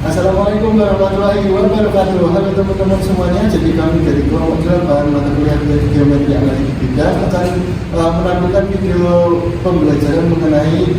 Assalamualaikum warahmatullahi wabarakatuh. Halo teman-teman semuanya. Jadi kami dari kelompok 8 mata kuliah dari Geometri Analitika akan menampilkan video pembelajaran mengenai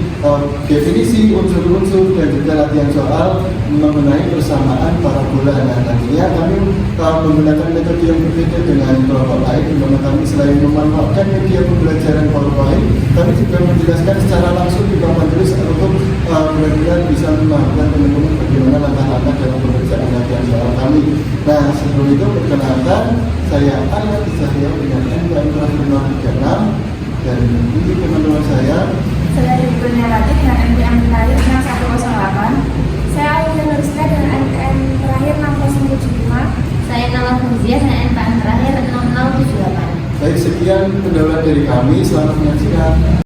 definisi unsur-unsur dan juga latihan soal mengenai persamaan parabola. Nah, nantinya kami menggunakan metode yang berbeda dengan kelompok lain, di mana kami selain memanfaatkan media pembelajaran PowerPoint, kami juga menjelaskan secara langsung di papan tulis untuk benar-benar bisa memahamkan teman-teman bagaimana langkah-langkah dalam pekerjaan latihan soal kami. Nah, sebelum itu perkenalkan, saya Arya Tisahya dengan NPM 0536 dan ini teman-teman saya. Saya Ibunya Ratih dengan NPM terakhir 6108. Saya Ayunda Nuriska dengan NPM terakhir 6075. Saya Nala Fuzia dengan NPM terakhir 6078. Baik, sekian pendahuluan dari kami. Selamat menyaksikan.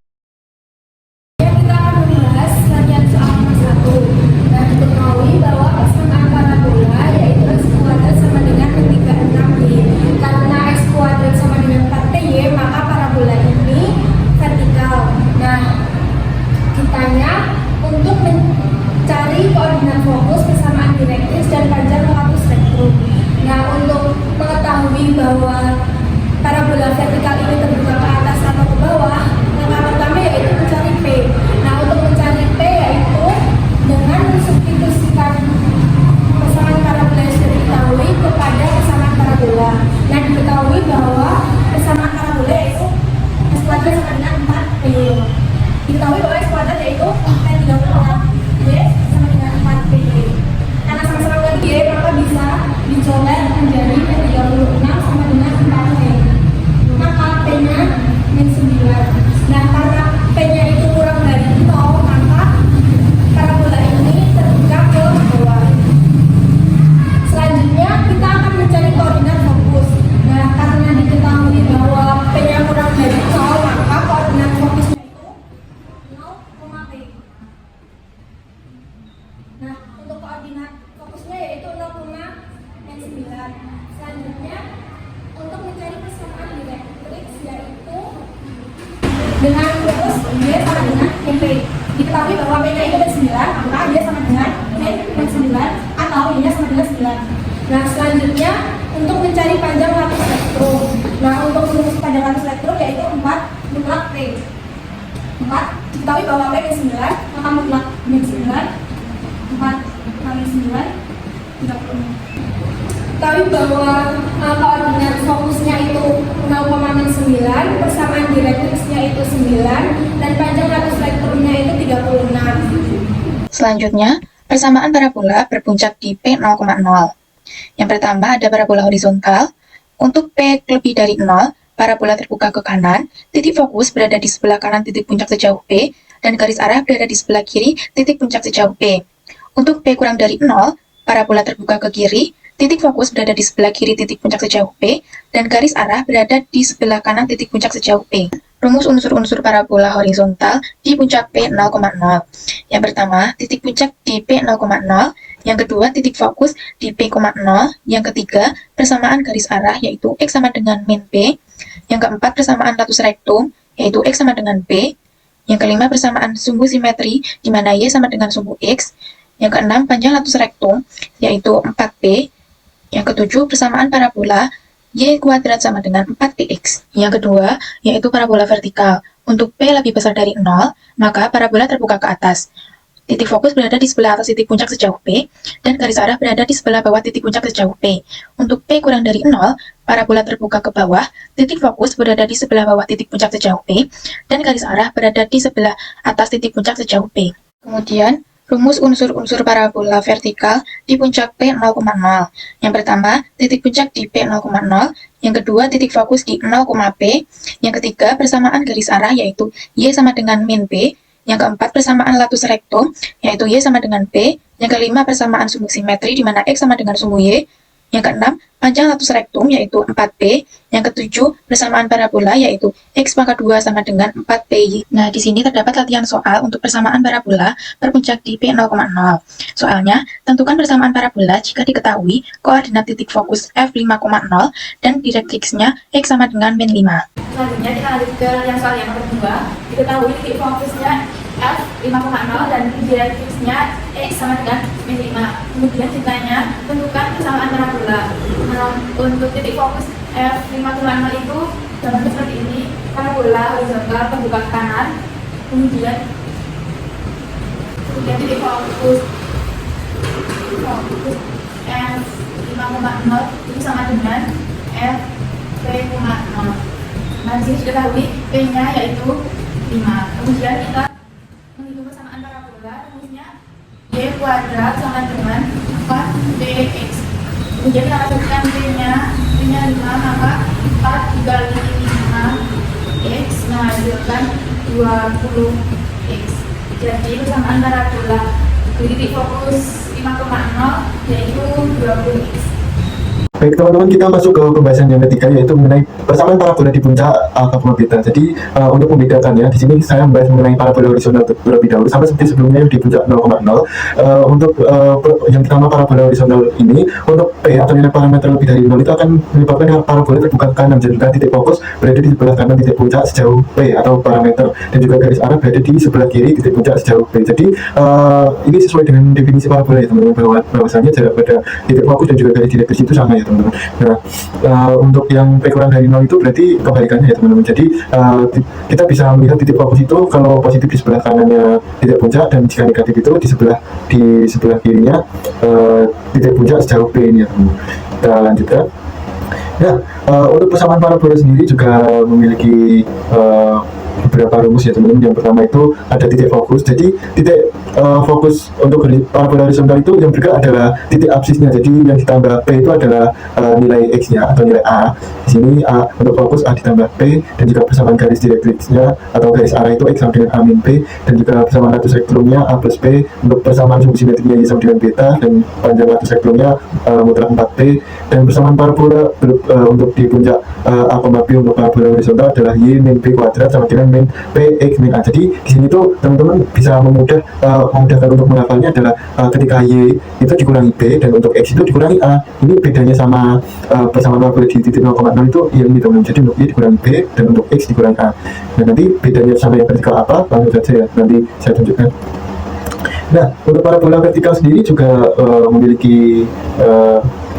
Untuk mencari koordinat fokus, persamaan direktris, dan panjang waktu spektrum. Nah, untuk mengetahui bahwa parabola vertikal ini terbuka ke atas atau ke bawah, langkah pertama yaitu mencari P. Nah, untuk mencari P yaitu dengan mensubstitusikan persamaan parabola yang sudah diketahui kepada persamaan parabola. Nah, diketahui bahwa persamaan parabola yaitu S kuadrat sama dengan 4P. Diketahui bahwa S kuadrat yaitu 36 Y sama dengan 4P. Karena sama-sama dengan Y, maka bisa dicoret menjadi 36 sama dengan 4P. Maka P-nya min 9. Nah, karena P-nya itu kurang dari 0, maka parabola ini terbuka ke bawah. Selanjutnya, kita akan mencari koordinat fokus. Nah, karena diketahui bahwa P-nya kurang dari 0, maka koordinat fokusnya koordinat fokusnya yaitu 0,9. Selanjutnya, untuk mencari persamaan direktrix yaitu dengan rumus Y sama dengan P. Diketahui bahwa P-nya itu min 9, maka Y sama dengan min 9 atau Y-nya sama dengan 9. Nah, selanjutnya untuk mencari panjang waktu spektrum. Nah, untuk rumus panjang waktu spektrum yaitu 4 mutlak P. 4, diketahui bahwa P min 9, maka mutlak min 9 4 kali 9 36. Tahu bahwa koordinat fokusnya itu 0,9, persamaan direktriksnya itu 9, dan panjang waktu spektrumnya itu 36. Selanjutnya, persamaan parabola berpuncak di P 0,0. Yang pertama ada parabola horizontal. Untuk P lebih dari 0, parabola terbuka ke kanan, titik fokus berada di sebelah kanan titik puncak sejauh P, dan garis arah berada di sebelah kiri titik puncak sejauh P. Untuk P kurang dari 0, parabola terbuka ke kiri, titik fokus berada di sebelah kiri titik puncak sejauh P, dan garis arah berada di sebelah kanan titik puncak sejauh P. Rumus unsur-unsur parabola horizontal di puncak P 0,0. Yang pertama, titik puncak di P 0,0. Yang kedua, titik fokus di P, 0. Yang ketiga, persamaan garis arah yaitu X sama dengan min P. Yang keempat, persamaan latus rektum yaitu X sama dengan P. Yang kelima, persamaan sumbu simetri di mana Y sama dengan sumbu X. Yang keenam, panjang latus rektum, yaitu 4P. Yang ketujuh, persamaan parabola, Y kuadrat sama dengan 4PX. Yang kedua, yaitu parabola vertikal. Untuk P lebih besar dari 0, maka parabola terbuka ke atas. Titik fokus berada di sebelah atas titik puncak sejauh P, dan garis arah berada di sebelah bawah titik puncak sejauh P. Untuk P kurang dari 0, parabola terbuka ke bawah, titik fokus berada di sebelah bawah titik puncak sejauh P, dan garis arah berada di sebelah atas titik puncak sejauh P. Kemudian, rumus unsur-unsur parabola vertikal di puncak P 0,0. Yang pertama, titik puncak di P 0,0. Yang kedua, titik fokus di 0,P. Yang ketiga, persamaan garis arah yaitu Y sama dengan min P. Yang keempat, persamaan latus rektum yaitu Y sama dengan P. Yang kelima, persamaan sumbu simetri di mana X sama dengan sumbu Y. Yang keenam, panjang latus rektum yaitu 4P. Yang ketujuh, persamaan parabola yaitu X pangkat 2 sama dengan 4PY. Nah, di sini terdapat latihan soal untuk persamaan parabola berpuncak di P 0,0. Soalnya, tentukan persamaan parabola jika diketahui koordinat titik fokus F5,0 dan direktriksnya X sama dengan min 5. Selanjutnya kita lanjut ke yang soal yang kedua. Diketahui titik fokusnya F5,0 dan direktriksnya X sama dengan min 5. Kemudian ditanya tentukan kesamaan parabola. Nah, untuk titik fokus F5,0 itu gambarnya seperti ini. Parabola horizontal terbuka ke kanan. Kemudian titik fokus F5,0 itu sama dengan F0. Nah, di sini diketahui P-nya yaitu 5. Kemudian kita menghitung kesamaan parabola, rumusnya Y kuadrat sama dengan 4px. Kemudian kita masukkan P-nya 5, maka 4 dikali 5x menghasilkan 20x. Jadi kesamaan parabola di titik fokus 5,0 yaitu 20x. Baik teman-teman, kita masuk ke pembahasan yang ketiga, yaitu mengenai persamaan parabola di puncak alfa koma beta. Jadi untuk membedakannya, di sini saya membahas mengenai parabola horizontal terlebih dahulu, sama seperti sebelumnya di puncak 0,0. Untuk yang pertama parabola horizontal ini, untuk P atau nilai parameter lebih dari 0 itu akan menyebabkan parabola terbuka ke kanan, jika titik fokus berada di sebelah kanan titik puncak sejauh P atau parameter, dan juga garis arah berada di sebelah kiri titik puncak sejauh P. Jadi ini sesuai dengan definisi parabola ya teman-teman, bahwasanya jarak pada titik fokus dan juga garis direktris itu sama ya teman-teman. Nah, untuk yang P kurang dari 0 itu berarti kebalikannya ya teman-teman. Jadi kita bisa melihat titik fokus itu kalau positif di sebelah kanannya titik puncak, dan jika negatif itu di sebelah kirinya titik puncak sejauh P ini ya teman-teman. Kita lanjutkan. Nah, untuk persamaan parabola sendiri juga memiliki beberapa rumus ya teman-teman. Yang pertama itu ada titik fokus. Jadi titik fokus untuk parabola horizontal itu yang bergerak adalah titik absisnya. Jadi yang ditambah P itu adalah nilai X-nya atau nilai A. Di sini A untuk fokus A ditambah P, dan juga persamaan garis direktrisnya atau garis arah itu X sama dengan A min P, dan juga persamaan latus rektrumnya A plus P. Untuk persamaan sumbu simetrinya Y sama dengan beta, dan panjang latus rektrumnya mutlak 4P, dan persamaan parabola untuk di puncak A, B untuk parabola horizontal adalah Y min P kuadrat sama dengan min P X min A. Jadi di sini tuh teman-teman bisa memudahkan untuk menghafalnya adalah ketika Y itu dikurangi B dan untuk X itu dikurangi A. Ini bedanya sama persamaan parabola di titik 0,0 itu ini teman-teman. Jadi untuk Y dikurangi B dan untuk X dikurangi A. Nah, nanti bedanya sama yang vertikal apa langsung saja ya, nanti saya tunjukkan. Nah, untuk parabola vertikal sendiri juga memiliki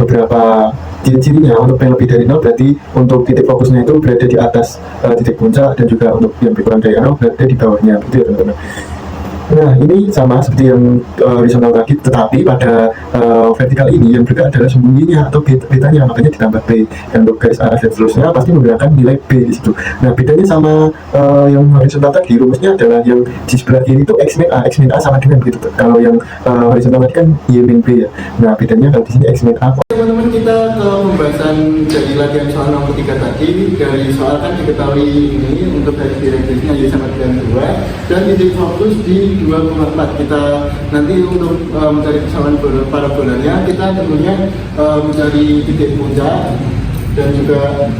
beberapa ciri-cirinya. Untuk P lebih dari 0 berarti untuk titik fokusnya itu berada di atas titik puncak, dan juga untuk yang P kurang dari 0 berada di bawahnya, begitu ya teman-teman. Nah, ini sama seperti yang horizontal tadi, tetapi pada vertikal ini yang bergerak adalah sembunyinya atau betanya, makanya ditambah P. Dan untuk garis arah dan seterusnya pasti menggunakan nilai B di situ. Nah, bedanya sama yang horizontal tadi, rumusnya adalah yang di sebelah kiri itu X min A sama dengan begitu. Kalau yang horizontal tadi kan Y min B ya. Nah, bedanya kalau di sini X min A. Teman-teman, kita ke pembahasan dari latihan soal nomor 3 tadi. Dari soal kan diketahui ini untuk garis direktrisnya Y sama dengan 2, dan titik fokus di 2,4. Kita nanti untuk mencari persamaan parabolanya, kita tentunya mencari titik puncak dan juga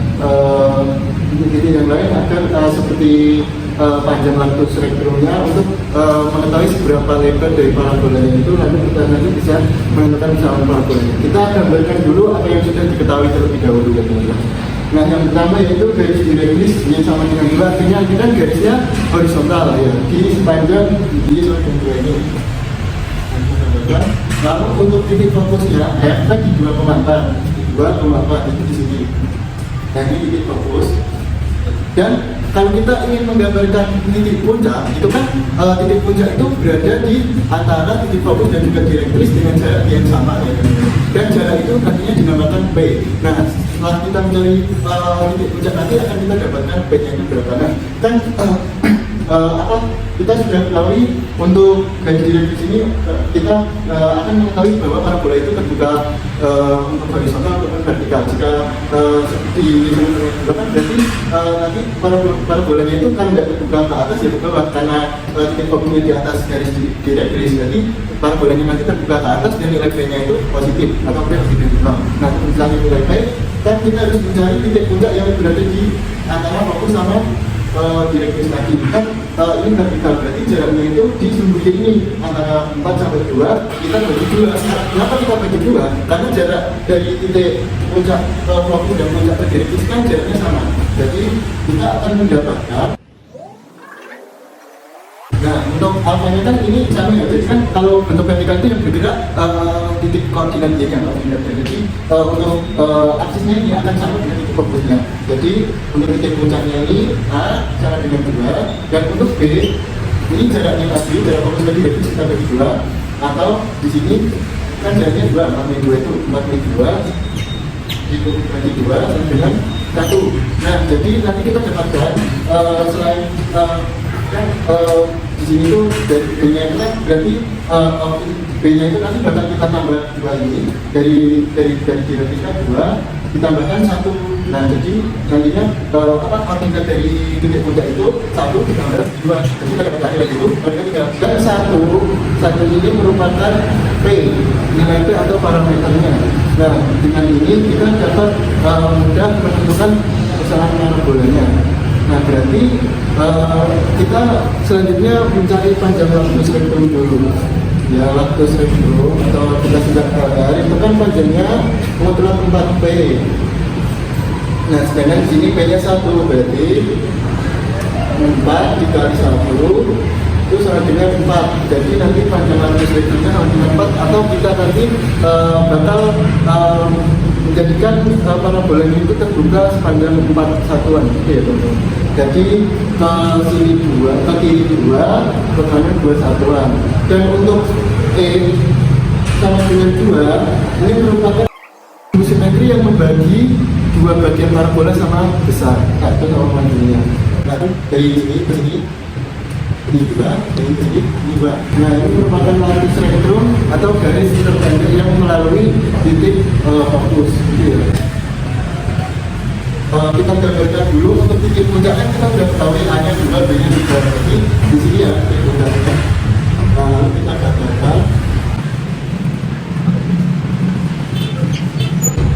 titik-titik yang lain agar seperti panjang latus rektrumnya untuk mengetahui seberapa lebar dari parabolanya itu, nanti kita bisa menentukan persamaan parabolanya. Kita gambarkan dulu apa yang sudah diketahui terlebih dahulu ya teman-teman. Nah, yang pertama yaitu garis direktris Y sama dengan 2, artinya kita garisnya horizontal ya, di sepanjang Y sama dengan 2 ini. Lalu untuk titik fokusnya tadi 2,4 itu di sini. Nah, ini titik fokus. Dan kalau kita ingin menggambarkan titik puncak, itu kan titik puncak itu berada di antara titik fokus dan juga direktris dengan jarak yang sama ya. Dan jarak itu nantinya dinamakan P. Nah, setelah kita mencari titik puncak nanti akan kita dapatkan P-nya itu berapa. Nah, kan kita sudah ketahui untuk garis direktris ini kita akan mengetahui bahwa parabola itu terbuka untuk horizontal ataupun vertikal. Jika seperti ini berarti nanti parabolanya itu kan tidak terbuka ke atas ya ke bawah, karena titik fokusnya di atas garis direktris. Jadi parabolanya nanti terbuka ke atas dan nilai P-nya itu positif atau P lebih dari 0. Nah, misalnya nilai P, kan kita harus mencari titik puncak yang berada di antara fokus sama direktris tadi. Kan ini vertikal, berarti jaraknya itu di sumbu ini antara 4 sampai 2, kita bagi 2. Kenapa kita bagi 2? Karena jarak dari titik puncak fokus dan puncak direktris kan jaraknya sama. Jadi kita akan mendapatkan, nah untuk alfanya kan ini sama ya, jadi kan kalau bentuk vertikal itu yang bergerak titik koordinat Y nya koordinat Y. Jadi untuk aksisnya ini akan sama dengan titik fokusnya. Jadi untuk titik puncaknya ini A sama dengan 2, dan untuk B ini jaraknya tadi, jarak fokus tadi jadi kita bagi 2, atau di sini kan jaraknya 2, 4 itu 4 itu bagi 2 sama dengan 1. Nah, jadi nanti kita dapatkan selain kan di sini tuh dari B-nya itu kan berarti B-nya itu nanti bakal kita tambah 2 ini dari dinamika 2 ditambahkan 1. Nah, jadi nantinya koordinat dari titik puncak itu 1 ditambah 2. Jadi kita dapat lagi itu dan 1 ini merupakan P, nilai P atau parameternya. Nah, dengan ini kita dapat mudah menentukan kesalahan parabolanya. Nah, berarti kita selanjutnya mencari panjang waktu spektrum dulu. Ya, waktu spektrum atau kita sudah gambar itu kan panjangnya modular 4P. Nah, sedangkan di sini P-nya 1, berarti 4 dikali 1 itu sama dengan 4. Jadi nanti panjang waktu spektrumnya sama dengan 4, atau kita nanti bakal menjadikan parabola itu terbuka sepanjang 4 satuan gitu ya teman-teman. Jadi ke sini 2, ke kiri 2, ke kanan 2 satuan. Dan untuk E sama dengan 2 ini merupakan simetri yang membagi dua bagian parabola sama besar. Nah, itu sama panjangnya. Nah, dari sini ke sini ini 2, dari sini ini 2. Nah, ini merupakan waktu spektrum atau garis terpendek yang melalui titik fokus gitu ya. Kita gambarkan dulu untuk titik puncaknya. Kita sudah ketahui A-nya 2, B-nya 3. Jadi di sini ya titik puncaknya. Kita gambarkan.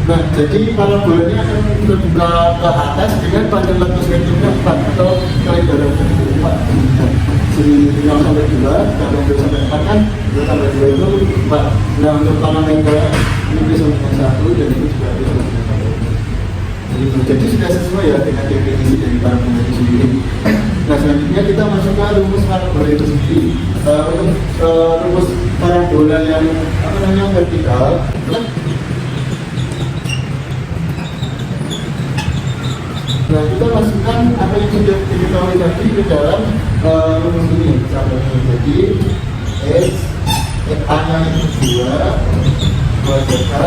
Nah, jadi parabola ini akan terbuka ke atas dengan panjang waktu spektrumnya 4 atau kali darah 4. Jadi 0 sampai 2, kalau 2 sampai 4 kan 2 sampai 2 itu 4. Nah, untuk parameter ini bisa dengan 1 dan itu juga bisa dengan 1. Jadi sudah sesuai ya dengan definisi dari parabola itu sendiri. Nah, selanjutnya kita masuk ke rumus parabola itu sendiri. Untuk rumus parabola yang vertikal. Nah, kita masukkan apa yang sudah diketahui tadi ke dalam rumus ini. Jadi X, A-nya itu 2 juta,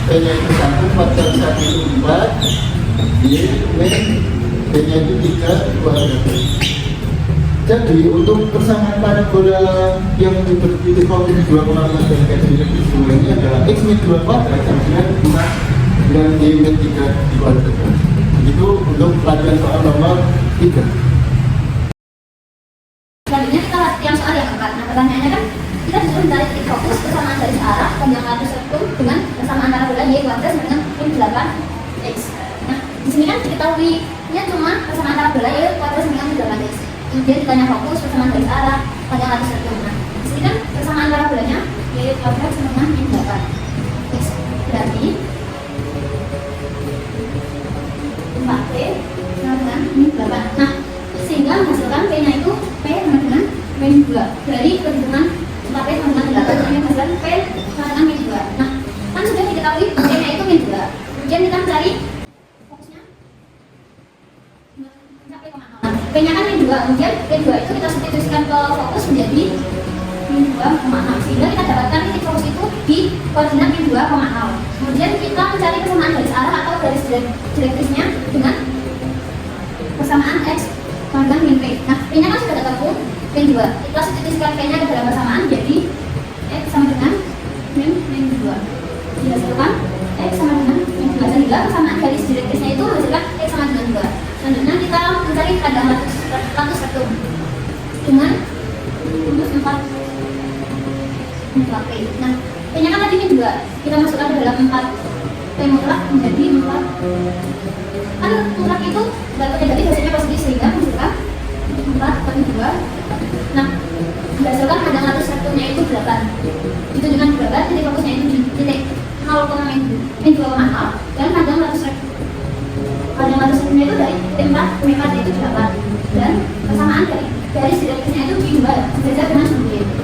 P-nya itu 1, 4 kali 1 itu 4, Y, W, B-nya itu 3, 2 juta. Jadi untuk persamaan parabola yang titik fokus 2,5 dan garis biru ini adalah X min 2 kuadrat sama dengan 5 dan Y min 3 kuadrat. Itu untuk pelajaran soal nomor 3. Selanjutnya kita lihat yang soal yang keempat. Nah, pertanyaannya kan kita disuruh mencari titik fokus persamaan garis arah panjang waktu spektrum dengan persamaan parabola Y kuadrat sama dengan min 8x. Nah, di sini kan diketahuinya cuma persamaan parabola Y kuadrat sama dengan min 8x. Kemudian ditanya fokus persamaan garis arah panjang waktu spektrum. Nah, di sini kan persamaan parabolanya Y kuadrat sama dengan min 8x. Berarti 4P sama dengan min 8. Nah, sehingga menghasilkan P-nya itu P sama dengan min 2. Dari perhitungan 4P sama dengan 8, ini menghasilkan P sama dengan min 2. Nah, kan sudah diketahui P-nya itu min 2. Kemudian kita mencari fokusnya mencapai 0,0. Nah, P-nya kan min 2. Kemudian P2 itu kita substitusikan ke fokus menjadi min 2,6. Sehingga kita dapatkan titik fokus itu di koordinat min 2,0. Kemudian kita mencari persamaan garis arah atau garis direktrisnya dengan persamaan X sama dengan min P. Nah, P-nya kan sudah ketemu min 2. Kita substitusikan P-nya ke dalam persamaan jadi X sama dengan min 2. Dihasilkan X sama dengan min 2. Sehingga persamaan garis direktrisnya itu menghasilkan X sama dengan 2. Selanjutnya kita mencari panjang waktu spektrum dengan rumus 4P. Nah, P-nya kan tadi min 2. Kita masukkan ke dalam 4P mutlak menjadi 4. Kan mutlak itu berarti hasilnya positif sehingga menghasilkan 4 per 2. Nah, dihasilkan panjang waktu spektrumnya itu 8. Ditunjukkan di gambar titik fokusnya itu di titik 0,min 2,0 dan panjang waktu spektrumnya itu dari titik 4 ke 4 itu 8 dan persamaan dari garis direktusnya itu gimbal sejajar dengan sudut.